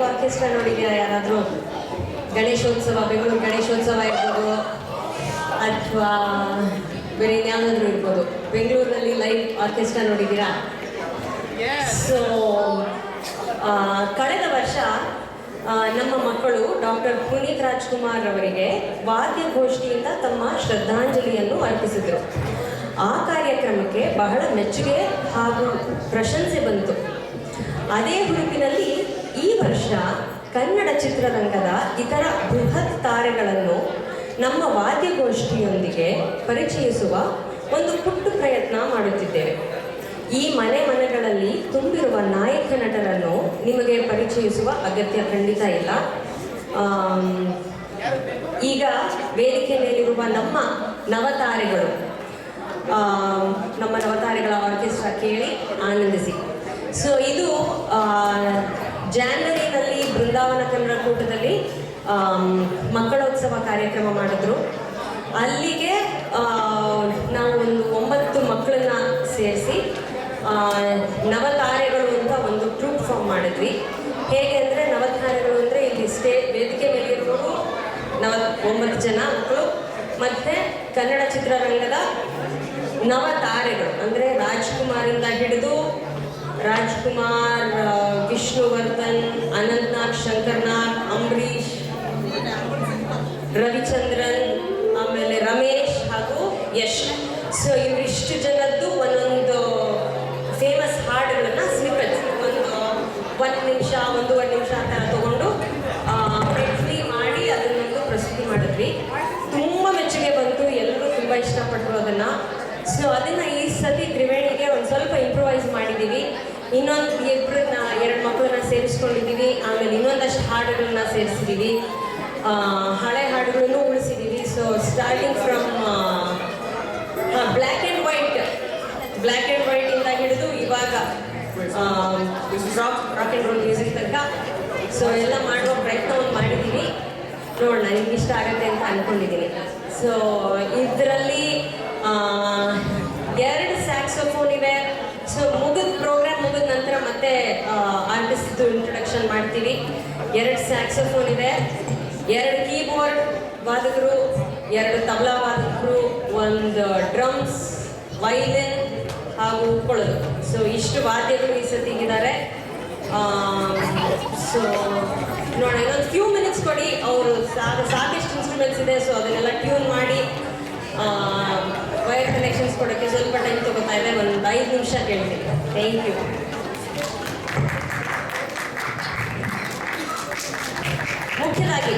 Orchestra ನೋಡಿದ್ಯಾ ಯಾರಾದರೂ? ಗಣೇಶೋತ್ಸವ, ಬೆಂಗಳೂರು ಗಣೇಶೋತ್ಸವ ಇರ್ಬೋದು ಅಥವಾ ಬೇರೆ ಇನ್ಯಾವುದಾದ್ರೂ ಇರ್ಬೋದು. ಬೆಂಗಳೂರಿನಲ್ಲಿ ಲೈವ್ ಆರ್ಕೆಸ್ಟ್ರಾ ನೋಡಿದ್ದೀರಾ? ಸೊ ಕಳೆದ ವರ್ಷ ನಮ್ಮ ಮಕ್ಕಳು ಡಾಕ್ಟರ್ ಪುನೀತ್ ರಾಜ್ಕುಮಾರ್ ಅವರಿಗೆ ವಾದ್ಯಗೋಷ್ಠಿಯಿಂದ ತಮ್ಮ ಶ್ರದ್ಧಾಂಜಲಿಯನ್ನು ಅರ್ಪಿಸಿದರು. ಆ ಕಾರ್ಯಕ್ರಮಕ್ಕೆ ಬಹಳ ಮೆಚ್ಚುಗೆ ಹಾಗೂ ಪ್ರಶಂಸೆ ಬಂತು. ಅದೇ ಹುರುಪಿನಲ್ಲಿ ಈ ವರ್ಷ ಕನ್ನಡ ಚಿತ್ರರಂಗದ ಇತರ ಬೃಹತ್ ತಾರೆಗಳನ್ನು ನಮ್ಮ ವಾದ್ಯಗೋಷ್ಠಿಯೊಂದಿಗೆ ಪರಿಚಯಿಸುವ ಒಂದು ಪುಟ್ಟ ಪ್ರಯತ್ನ ಮಾಡುತ್ತಿದ್ದೇವೆ. ಈ ಮನೆಗಳಲ್ಲಿ ತುಂಬಿರುವ ನಾಯಕ ನಟರನ್ನು ನಿಮಗೆ ಪರಿಚಯಿಸುವ ಅಗತ್ಯ ಖಂಡಿತ ಇಲ್ಲ. ಈಗ ವೇದಿಕೆ ಮೇಲಿರುವ ನಮ್ಮ ನವತಾರೆಗಳ ಆರ್ಕೆಸ್ಟ್ರಾ ಕೇಳಿ ಆನಂದಿಸಿ. ಸೊ ಇದು ಜಾನ್ವರಿನಲ್ಲಿ ಬೃಂದಾವನ ಕನ್ನಡ ಕೂಟದಲ್ಲಿ ಮಕ್ಕಳೋತ್ಸವ ಕಾರ್ಯಕ್ರಮ ಮಾಡಿದ್ರು. ಅಲ್ಲಿಗೆ ನಾವು ಒಂದು 9 ಮಕ್ಕಳನ್ನ ಸೇರಿಸಿ ನವತಾರೆಗಳು ಅಂತ ಒಂದು ಟ್ರೂಪ್ ಫಾರ್ಮ್ ಮಾಡಿದ್ವಿ. ಹೇಗೆ ಅಂದರೆ ನವತಾರೆಗಳು ಅಂದರೆ ಇಲ್ಲಿ ವೇದಿಕೆ ಮೇಲೆ ಇರೋರು 9 ಜನ ಮಕ್ಕಳು, ಮತ್ತು ಕನ್ನಡ ಚಿತ್ರರಂಗದ ನವತಾರೆಗಳು ಅಂದರೆ ರಾಜ್ಕುಮಾರಿಂದ ಹಿಡಿದು ರಾಜ್ಕುಮಾರ್, ವಿಷ್ಣುವರ್ಧನ್, ಅನಂತ್ನಾಗ್, ಶಂಕರ್ನಾಗ್, ಅಂಬರೀಷ್, ರವಿಚಂದ್ರನ್, ಆಮೇಲೆ ರಮೇಶ್ ಹಾಗೂ ಯಶ್. ಸೊ ಇವರಿಷ್ಟು ಜನದ್ದು ಒಂದೊಂದು ಫೇಮಸ್ ಹಾಡುಗಳನ್ನು ಸ್ನಿಪ್ಪೆಟ್ ಒಂದು ನಿಮಿಷ 1.5 ನಿಮಿಷ ಆ ಥರ ತೊಗೊಂಡು ಫ್ರೀ ಮಾಡಿ ಅದನ್ನೊಂದು ಪ್ರಸ್ತುತಿ ಮಾಡಿದ್ವಿ. ತುಂಬ ಮೆಚ್ಚುಗೆ ಬಂತು, ಎಲ್ಲರೂ ತುಂಬ ಇಷ್ಟಪಟ್ಟರು ಅದನ್ನು. ಸೊ ಅದನ್ನು ಈ ಸತಿ ತ್ರಿವೇಣಿಗೆ ಒಂದು ಸ್ವಲ್ಪ ಇಂಪ್ರೂವೈಸ್ ಮಾಡಿದ್ದೀವಿ. ಇನ್ನೊಂದು 2 ಮಕ್ಕಳನ್ನ ಸೇರಿಸ್ಕೊಂಡಿದ್ದೀವಿ. ಆಮೇಲೆ ಇನ್ನೊಂದಷ್ಟು ಹಾಡುಗಳನ್ನ ಸೇರಿಸಿದ್ದೀವಿ, ಹಳೆ ಹಾಡುಗಳನ್ನು ಉಳಿಸಿದ್ದೀವಿ. So starting from black and ವೈಟಿಂದ ಹಿಡಿದು ಇವಾಗ ರಾಕ್ ಆ್ಯಂಡ್ ರೋಲ್ ಮ್ಯೂಸಿಕ್ ತನಕ ಸೊ ಎಲ್ಲ ಮಾಡುವ ಪ್ರಯತ್ನವನ್ನು ಮಾಡಿದ್ದೀವಿ. ನೋಡೋಣ, ನಿಮ್ಗೆ ಇಷ್ಟ ಆಗುತ್ತೆ ಅಂತ ಅಂದ್ಕೊಂಡಿದ್ದೀನಿ. ಸೊ ಇದರಲ್ಲಿ 2 ಸ್ಯಾಕ್ಸೋಫೋನ್ ಇವೆ. ಸೊ ಪ್ರೋಗ್ರಾಮ್ ಮುಗಿದ ನಂತರ ಮತ್ತೆ ಆರ್ಟಿಸ್ಟ್ದು ಇಂಟ್ರೊಡಕ್ಷನ್ ಮಾಡ್ತೀವಿ. 2 ಸ್ಯಾಕ್ಸೋಫೋನ್ ಇದೆ, 2 ಕೀಬೋರ್ಡ್ ವಾದಕರು, 2 ತಬಲಾ ವಾದಕರು, 1 ಡ್ರಮ್ಸ್, ವೈಲಿನ್ ಹಾಗೂ ಕೊಳಲು. ಸೊ ಇಷ್ಟು ವಾದ್ಯಗಳು ಈ ಸತಿಗಿದ್ದಾರೆ. ಸೊ ನೋಡೋಣ, ಇನ್ನೊಂದು ಫ್ಯೂ ಮಿನಿಟ್ಸ್ ಕೊಡಿ. ಅವರು ಸಾಕಷ್ಟು ಇನ್ಸ್ಟ್ರೂಮೆಂಟ್ಸ್ ಇದೆ, ಸೊ ಅದನ್ನೆಲ್ಲ ಟ್ಯೂನ್ ಮಾಡಿ ವೈರ್ ಕನೆಕ್ಷನ್ಸ್ ಕೊಡೋಕ್ಕೆ ಸ್ವಲ್ಪ ಟೈಮ್ ತಗೋತಾ ಇದೆ. ಒಂದು 5 ನಿಮಿಷ ಕೇಳ್ತೀನಿ. Thank you. ಮುಖ್ಯವಾಗಿ